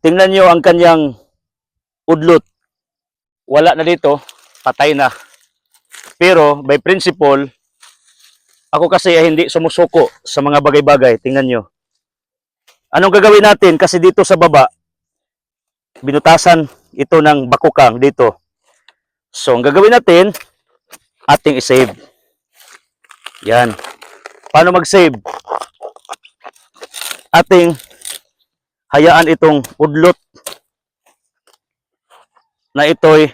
tingnan nyo ang kanyang udlot. Wala na dito, patay na. Pero by principle, ako kasi ay hindi sumusuko sa mga bagay-bagay. Tingnan nyo. Anong gagawin natin? Kasi dito sa baba, binutasan ito ng bakukang dito. So, ang gagawin natin, ating isave. Yan. Paano mag-save? Ating hayaan itong udlot na ito'y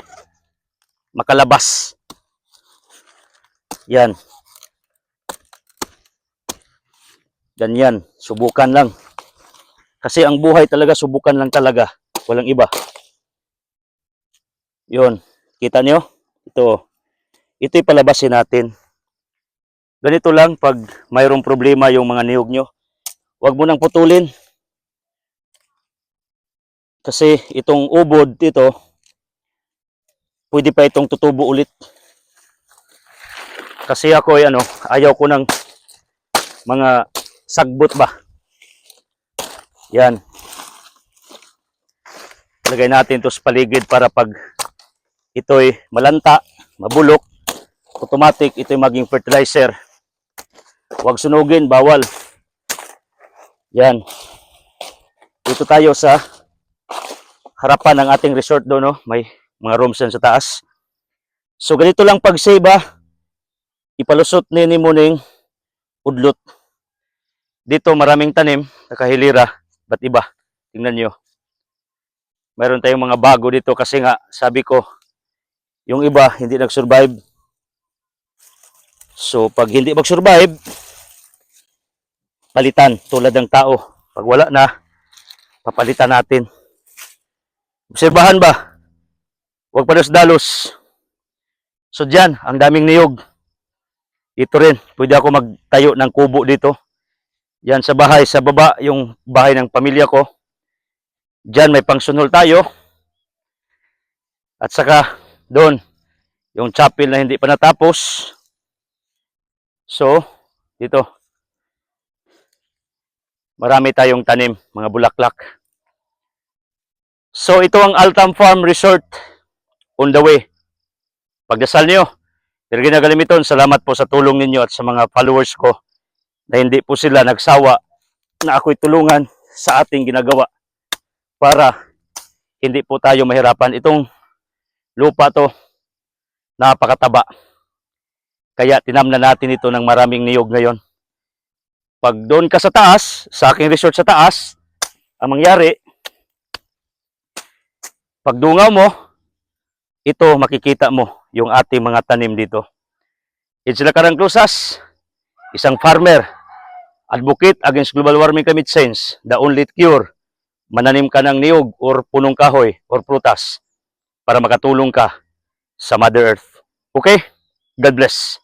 makalabas. Yan. Ganyan. Subukan lang. Kasi ang buhay talaga, subukan lang talaga. Walang iba. Yun. Kita nyo? Ito. Ito'y palabasin natin. Ganito lang pag mayroong problema yung mga niyog nyo. Huwag mo nang putulin. Kasi itong ubod dito, pwede pa itong tutubo ulit. Kasi ako ay ayaw ko ng mga sagbot ba. Yan. Lagay natin ito sa paligid para pag ito'y malanta, mabulok, automatic ito'y maging fertilizer. Huwag sunugin, bawal. Yan. Dito tayo sa harapan ng ating resort doon, no? May mga rooms yan sa taas. So, ganito lang pag-save, ipalusot ni Muning udlot. Dito, maraming tanim, nakahilira, ba't iba? Tingnan nyo. Mayroon tayong mga bago dito kasi nga, sabi ko, yung iba, hindi nag-survive. So, pag hindi mag-survive, palitan, tulad ng tao. Pag wala na, papalitan natin. Obserbahan ba? Huwag palos-dalos. So, dyan, ang daming niyog. Dito rin, pwede ako magtayo ng kubo dito. Yan sa bahay, sa baba, yung bahay ng pamilya ko. Dyan, may pangsunol tayo. At saka, doon, yung chapel na hindi pa natapos. So, dito, marami tayong tanim, mga bulaklak. So, ito ang Altam Farm Resort on the way. Pagdasal niyo, Virgen Galimiton, salamat po sa tulong ninyo at sa mga followers ko na hindi po sila nagsawa na ako'y tulungan sa ating ginagawa para hindi po tayo mahirapan. Itong lupa to, napakataba. Kaya tinamnan natin ito ng maraming niyog ngayon. Pag doon ka sa taas, sa aking resort sa taas, ang mangyari, pag dungaw mo, ito makikita mo yung ating mga tanim dito. It's Lacarang Clusas, isang farmer, advocate against global warming climate change, the only cure, mananim ka ng niyog or punong kahoy or prutas para makatulong ka sa Mother Earth. Okay? God bless.